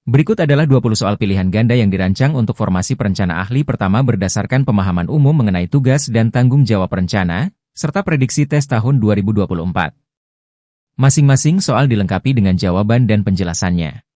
Berikut adalah 20 soal pilihan ganda yang dirancang untuk formasi perencana ahli pertama berdasarkan pemahaman umum mengenai tugas dan tanggung jawab perencana, serta prediksi tes tahun 2024. Masing-masing soal dilengkapi dengan jawaban dan penjelasannya.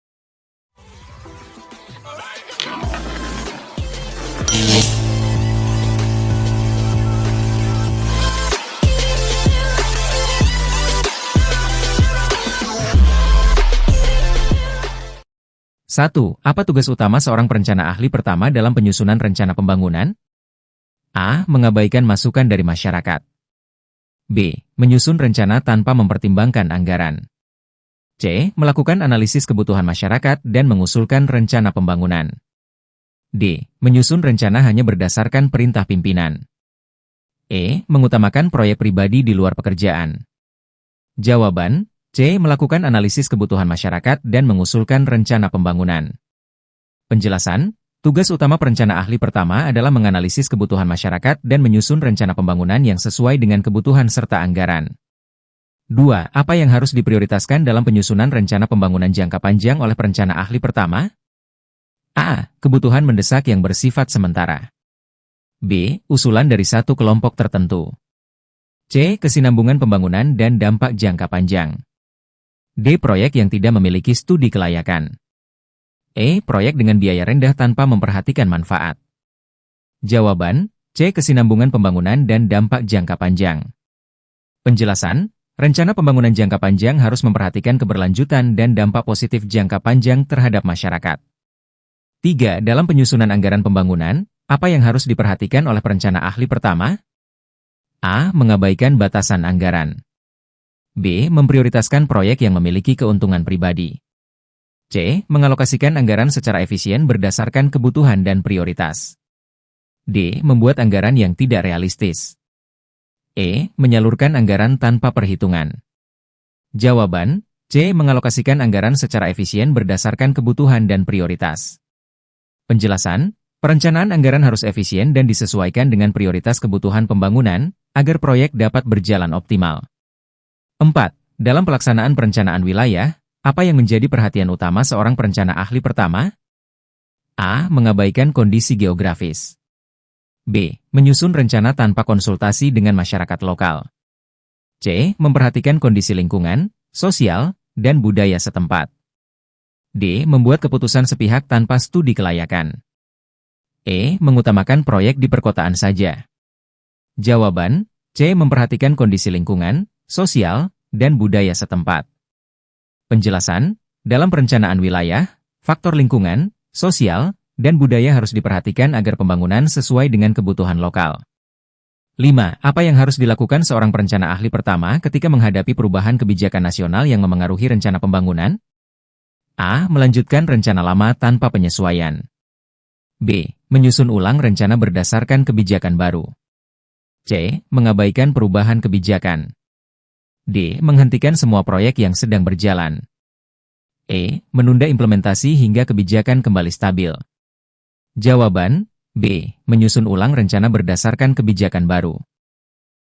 Satu, apa tugas utama seorang perencana ahli pertama dalam penyusunan rencana pembangunan? A. Mengabaikan masukan dari masyarakat. B. Menyusun rencana tanpa mempertimbangkan anggaran. C. Melakukan analisis kebutuhan masyarakat dan mengusulkan rencana pembangunan. D. Menyusun rencana hanya berdasarkan perintah pimpinan. E. Mengutamakan proyek pribadi di luar pekerjaan. Jawaban C. Melakukan analisis kebutuhan masyarakat dan mengusulkan rencana pembangunan. Penjelasan, tugas utama perencana ahli pertama adalah menganalisis kebutuhan masyarakat dan menyusun rencana pembangunan yang sesuai dengan kebutuhan serta anggaran. 2. Apa yang harus diprioritaskan dalam penyusunan rencana pembangunan jangka panjang oleh perencana ahli pertama? A. Kebutuhan mendesak yang bersifat sementara. B. Usulan dari satu kelompok tertentu. C. Kesinambungan pembangunan dan dampak jangka panjang. D. Proyek yang tidak memiliki studi kelayakan. E. Proyek dengan biaya rendah tanpa memperhatikan manfaat. Jawaban C. Kesinambungan pembangunan dan dampak jangka panjang. Penjelasan, rencana pembangunan jangka panjang harus memperhatikan keberlanjutan dan dampak positif jangka panjang terhadap masyarakat. 3. Dalam penyusunan anggaran pembangunan, apa yang harus diperhatikan oleh perencana ahli pertama? A. Mengabaikan batasan anggaran. B. Memprioritaskan proyek yang memiliki keuntungan pribadi. C. Mengalokasikan anggaran secara efisien berdasarkan kebutuhan dan prioritas. D. Membuat anggaran yang tidak realistis. E. Menyalurkan anggaran tanpa perhitungan. Jawaban C. Mengalokasikan anggaran secara efisien berdasarkan kebutuhan dan prioritas. Penjelasan, perencanaan anggaran harus efisien dan disesuaikan dengan prioritas kebutuhan pembangunan, agar proyek dapat berjalan optimal. 4. Dalam pelaksanaan perencanaan wilayah, apa yang menjadi perhatian utama seorang perencana ahli pertama? A. Mengabaikan kondisi geografis. B. Menyusun rencana tanpa konsultasi dengan masyarakat lokal. C. Memperhatikan kondisi lingkungan, sosial, dan budaya setempat. D. Membuat keputusan sepihak tanpa studi kelayakan. E. Mengutamakan proyek di perkotaan saja. Jawaban C. Memperhatikan kondisi lingkungan, sosial, dan budaya setempat. Penjelasan, dalam perencanaan wilayah, faktor lingkungan, sosial, dan budaya harus diperhatikan agar pembangunan sesuai dengan kebutuhan lokal. 5. Apa yang harus dilakukan seorang perencana ahli pertama ketika menghadapi perubahan kebijakan nasional yang memengaruhi rencana pembangunan? A. Melanjutkan rencana lama tanpa penyesuaian. B. Menyusun ulang rencana berdasarkan kebijakan baru. C. Mengabaikan perubahan kebijakan. D. Menghentikan semua proyek yang sedang berjalan. E. Menunda implementasi hingga kebijakan kembali stabil. Jawaban B. Menyusun ulang rencana berdasarkan kebijakan baru.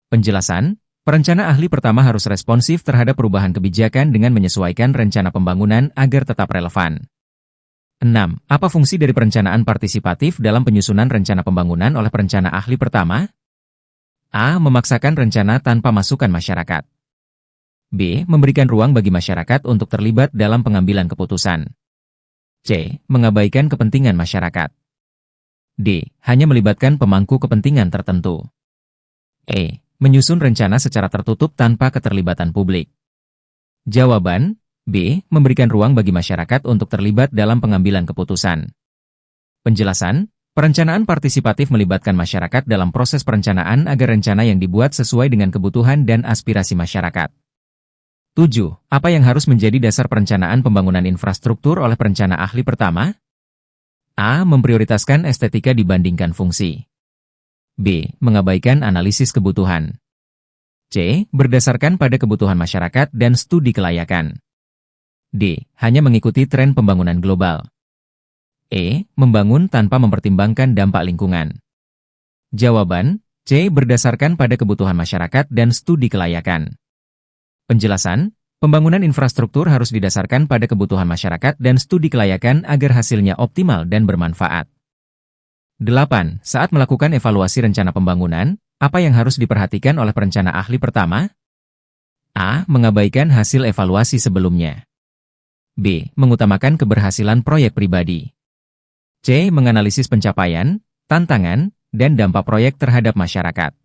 Penjelasan, perencana ahli pertama harus responsif terhadap perubahan kebijakan dengan menyesuaikan rencana pembangunan agar tetap relevan. 6. Apa fungsi dari perencanaan partisipatif dalam penyusunan rencana pembangunan oleh perencana ahli pertama? A. Memaksakan rencana tanpa masukan masyarakat. B. Memberikan ruang bagi masyarakat untuk terlibat dalam pengambilan keputusan. C. Mengabaikan kepentingan masyarakat. D. Hanya melibatkan pemangku kepentingan tertentu. E. Menyusun rencana secara tertutup tanpa keterlibatan publik. Jawaban B. Memberikan ruang bagi masyarakat untuk terlibat dalam pengambilan keputusan. Penjelasan, perencanaan partisipatif melibatkan masyarakat dalam proses perencanaan agar rencana yang dibuat sesuai dengan kebutuhan dan aspirasi masyarakat. 7. Apa yang harus menjadi dasar perencanaan pembangunan infrastruktur oleh perencana ahli pertama? A. Memprioritaskan estetika dibandingkan fungsi. B. Mengabaikan analisis kebutuhan. C. Berdasarkan pada kebutuhan masyarakat dan studi kelayakan. D. Hanya mengikuti tren pembangunan global. E. Membangun tanpa mempertimbangkan dampak lingkungan. Jawaban C. Berdasarkan pada kebutuhan masyarakat dan studi kelayakan. Penjelasan, Pembangunan infrastruktur harus didasarkan pada kebutuhan masyarakat dan studi kelayakan agar hasilnya optimal dan bermanfaat. 8. Saat melakukan evaluasi rencana pembangunan, apa yang harus diperhatikan oleh perencana ahli pertama? A. Mengabaikan hasil evaluasi sebelumnya. B. Mengutamakan keberhasilan proyek pribadi. C. Menganalisis pencapaian, tantangan, dan dampak proyek terhadap masyarakat.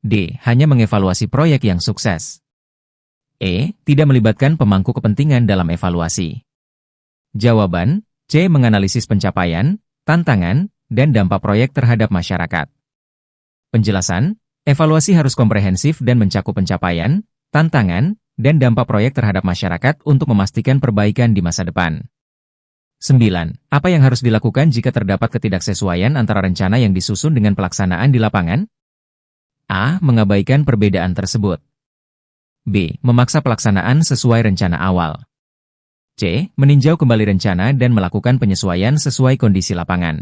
D. Hanya mengevaluasi proyek yang sukses. E. Tidak melibatkan pemangku kepentingan dalam evaluasi. Jawaban, C. Menganalisis pencapaian, tantangan, dan dampak proyek terhadap masyarakat. Penjelasan, evaluasi harus komprehensif dan mencakup pencapaian, tantangan, dan dampak proyek terhadap masyarakat untuk memastikan perbaikan di masa depan. 9. Apa yang harus dilakukan jika terdapat ketidaksesuaian antara rencana yang disusun dengan pelaksanaan di lapangan? A. Mengabaikan perbedaan tersebut. B. Memaksa pelaksanaan sesuai rencana awal. C. Meninjau kembali rencana dan melakukan penyesuaian sesuai kondisi lapangan.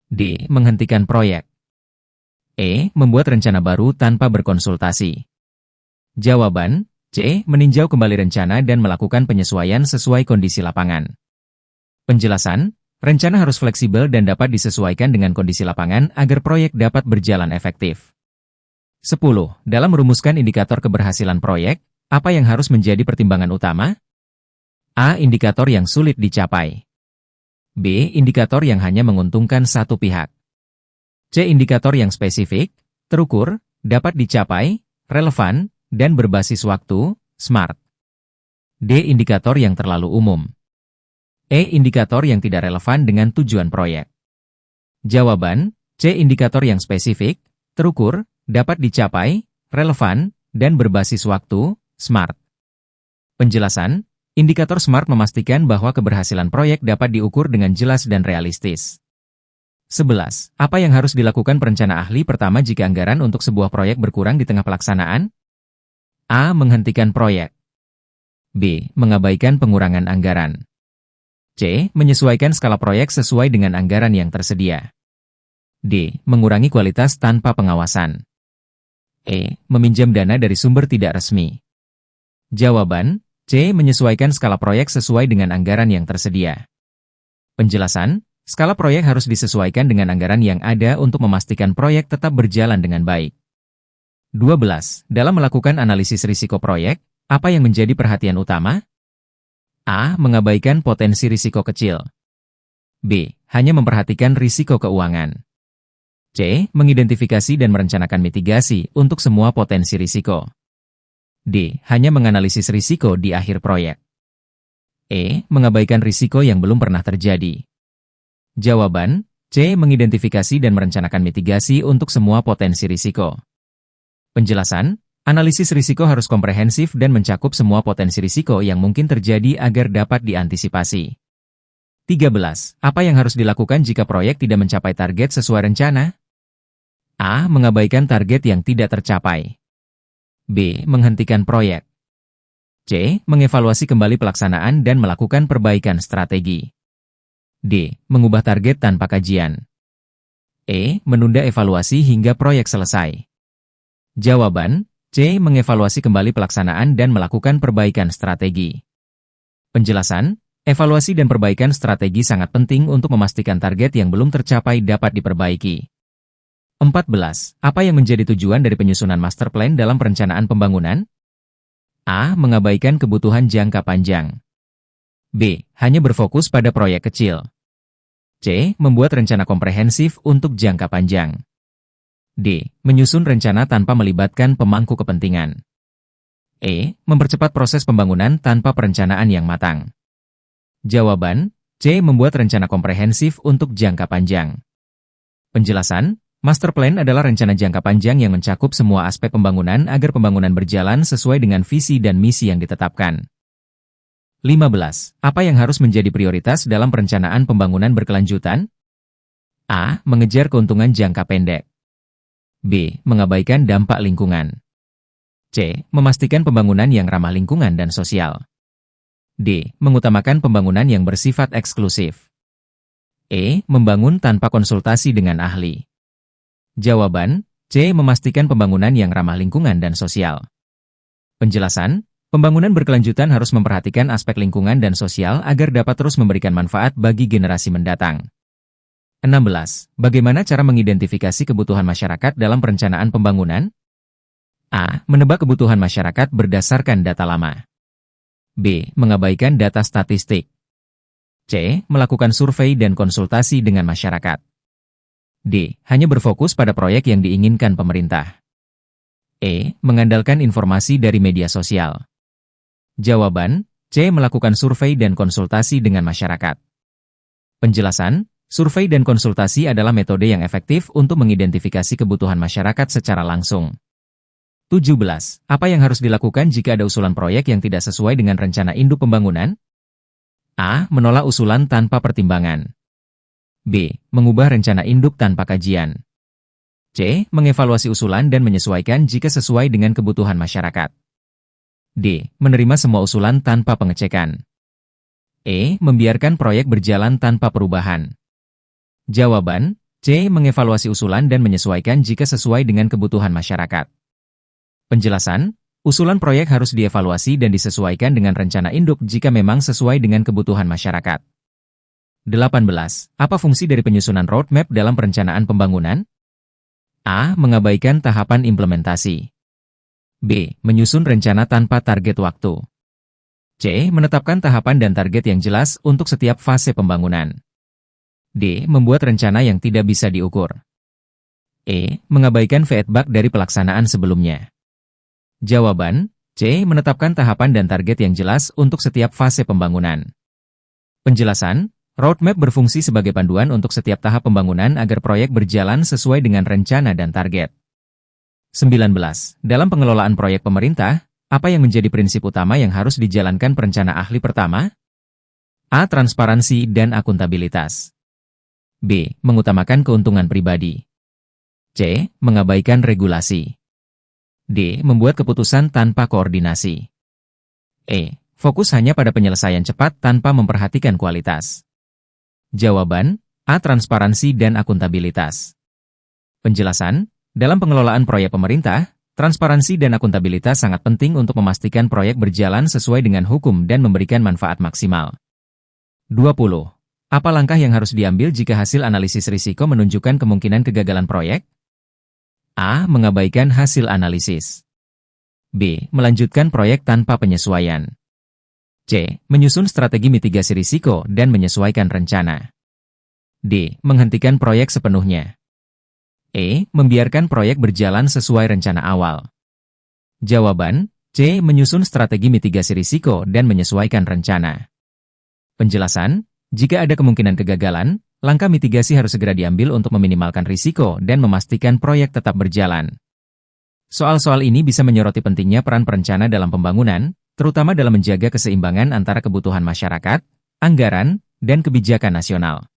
D. Menghentikan proyek. E. Membuat rencana baru tanpa berkonsultasi. Jawaban, C. Meninjau kembali rencana dan melakukan penyesuaian sesuai kondisi lapangan. Penjelasan, rencana harus fleksibel dan dapat disesuaikan dengan kondisi lapangan agar proyek dapat berjalan efektif. 10. Dalam merumuskan indikator keberhasilan proyek, apa yang harus menjadi pertimbangan utama? A. Indikator yang sulit dicapai. B. Indikator yang hanya menguntungkan satu pihak. C. Indikator yang spesifik, terukur, dapat dicapai, relevan, dan berbasis waktu, SMART. D. Indikator yang terlalu umum. E. Indikator yang tidak relevan dengan tujuan proyek. Jawaban, C. Indikator yang spesifik, terukur, dapat dicapai, relevan, dan berbasis waktu, SMART. Penjelasan, indikator SMART memastikan bahwa keberhasilan proyek dapat diukur dengan jelas dan realistis. 11. Apa yang harus dilakukan perencana ahli pertama jika anggaran untuk sebuah proyek berkurang di tengah pelaksanaan? A. Menghentikan proyek. B. Mengabaikan pengurangan anggaran. C. Menyesuaikan skala proyek sesuai dengan anggaran yang tersedia. D. Mengurangi kualitas tanpa pengawasan. E. Meminjam dana dari sumber tidak resmi. Jawaban, C. Menyesuaikan skala proyek sesuai dengan anggaran yang tersedia. Penjelasan, skala proyek harus disesuaikan dengan anggaran yang ada untuk memastikan proyek tetap berjalan dengan baik. 12. Dalam melakukan analisis risiko proyek, apa yang menjadi perhatian utama? A. Mengabaikan potensi risiko kecil. B. Hanya memperhatikan risiko keuangan. C. Mengidentifikasi dan merencanakan mitigasi untuk semua potensi risiko. D. Hanya menganalisis risiko di akhir proyek. E. Mengabaikan risiko yang belum pernah terjadi. Jawaban, C. Mengidentifikasi dan merencanakan mitigasi untuk semua potensi risiko. Penjelasan, analisis risiko harus komprehensif dan mencakup semua potensi risiko yang mungkin terjadi agar dapat diantisipasi. 13. Apa yang harus dilakukan jika proyek tidak mencapai target sesuai rencana? A. Mengabaikan target yang tidak tercapai. B. Menghentikan proyek. C. Mengevaluasi kembali pelaksanaan dan melakukan perbaikan strategi. D. Mengubah target tanpa kajian. E. Menunda evaluasi hingga proyek selesai. Jawaban, C. Mengevaluasi kembali pelaksanaan dan melakukan perbaikan strategi. Penjelasan, evaluasi dan perbaikan strategi sangat penting untuk memastikan target yang belum tercapai dapat diperbaiki. 14. Apa yang menjadi tujuan dari penyusunan master plan dalam perencanaan pembangunan? A. Mengabaikan kebutuhan jangka panjang. B. Hanya berfokus pada proyek kecil. C. Membuat rencana komprehensif untuk jangka panjang. D. Menyusun rencana tanpa melibatkan pemangku kepentingan. E. Mempercepat proses pembangunan tanpa perencanaan yang matang. Jawaban, C. Membuat rencana komprehensif untuk jangka panjang. Penjelasan, master plan adalah rencana jangka panjang yang mencakup semua aspek pembangunan agar pembangunan berjalan sesuai dengan visi dan misi yang ditetapkan. 15. Apa yang harus menjadi prioritas dalam perencanaan pembangunan berkelanjutan? A. Mengejar keuntungan jangka pendek. B. Mengabaikan dampak lingkungan. C. Memastikan pembangunan yang ramah lingkungan dan sosial. D. Mengutamakan pembangunan yang bersifat eksklusif. E. Membangun tanpa konsultasi dengan ahli. Jawaban, C. Memastikan pembangunan yang ramah lingkungan dan sosial. Penjelasan, Pembangunan berkelanjutan harus memperhatikan aspek lingkungan dan sosial agar dapat terus memberikan manfaat bagi generasi mendatang. 16. Bagaimana cara mengidentifikasi kebutuhan masyarakat dalam perencanaan pembangunan? A. Menebak kebutuhan masyarakat berdasarkan data lama. B. Mengabaikan data statistik. C. Melakukan survei dan konsultasi dengan masyarakat. D. Hanya berfokus pada proyek yang diinginkan pemerintah. E. Mengandalkan informasi dari media sosial. Jawaban, C. Melakukan survei dan konsultasi dengan masyarakat. Penjelasan, survei dan konsultasi adalah metode yang efektif untuk mengidentifikasi kebutuhan masyarakat secara langsung. 17. Apa yang harus dilakukan jika ada usulan proyek yang tidak sesuai dengan rencana induk pembangunan? A. Menolak usulan tanpa pertimbangan. B. Mengubah rencana induk tanpa kajian. C. Mengevaluasi usulan dan menyesuaikan jika sesuai dengan kebutuhan masyarakat. D. Menerima semua usulan tanpa pengecekan. E. Membiarkan proyek berjalan tanpa perubahan. Jawaban, C. Mengevaluasi usulan dan menyesuaikan jika sesuai dengan kebutuhan masyarakat. Penjelasan, usulan proyek harus dievaluasi dan disesuaikan dengan rencana induk jika memang sesuai dengan kebutuhan masyarakat. 18. Apa fungsi dari penyusunan roadmap dalam perencanaan pembangunan? A. Mengabaikan tahapan implementasi. B. Menyusun rencana tanpa target waktu. C. Menetapkan tahapan dan target yang jelas untuk setiap fase pembangunan. D. Membuat rencana yang tidak bisa diukur. E. Mengabaikan feedback dari pelaksanaan sebelumnya. Jawaban, C. Menetapkan tahapan dan target yang jelas untuk setiap fase pembangunan. Penjelasan, roadmap berfungsi sebagai panduan untuk setiap tahap pembangunan agar proyek berjalan sesuai dengan rencana dan target. 19. Dalam pengelolaan proyek pemerintah, apa yang menjadi prinsip utama yang harus dijalankan perencana ahli pertama? A. Transparansi dan akuntabilitas. B. Mengutamakan keuntungan pribadi. C. Mengabaikan regulasi. D. Membuat keputusan tanpa koordinasi. E. Fokus hanya pada penyelesaian cepat tanpa memperhatikan kualitas. Jawaban, A. Transparansi dan akuntabilitas. Penjelasan, dalam pengelolaan proyek pemerintah, transparansi dan akuntabilitas sangat penting untuk memastikan proyek berjalan sesuai dengan hukum dan memberikan manfaat maksimal. 20. Apa langkah yang harus diambil jika hasil analisis risiko menunjukkan kemungkinan kegagalan proyek? A. Mengabaikan hasil analisis. B. Melanjutkan proyek tanpa penyesuaian. C. Menyusun strategi mitigasi risiko dan menyesuaikan rencana. D. Menghentikan proyek sepenuhnya. E. Membiarkan proyek berjalan sesuai rencana awal. Jawaban, C. Menyusun strategi mitigasi risiko dan menyesuaikan rencana. Penjelasan, jika ada kemungkinan kegagalan, langkah mitigasi harus segera diambil untuk meminimalkan risiko dan memastikan proyek tetap berjalan. Soal-soal ini bisa menyoroti pentingnya peran perencana dalam pembangunan, terutama dalam menjaga keseimbangan antara kebutuhan masyarakat, anggaran, dan kebijakan nasional.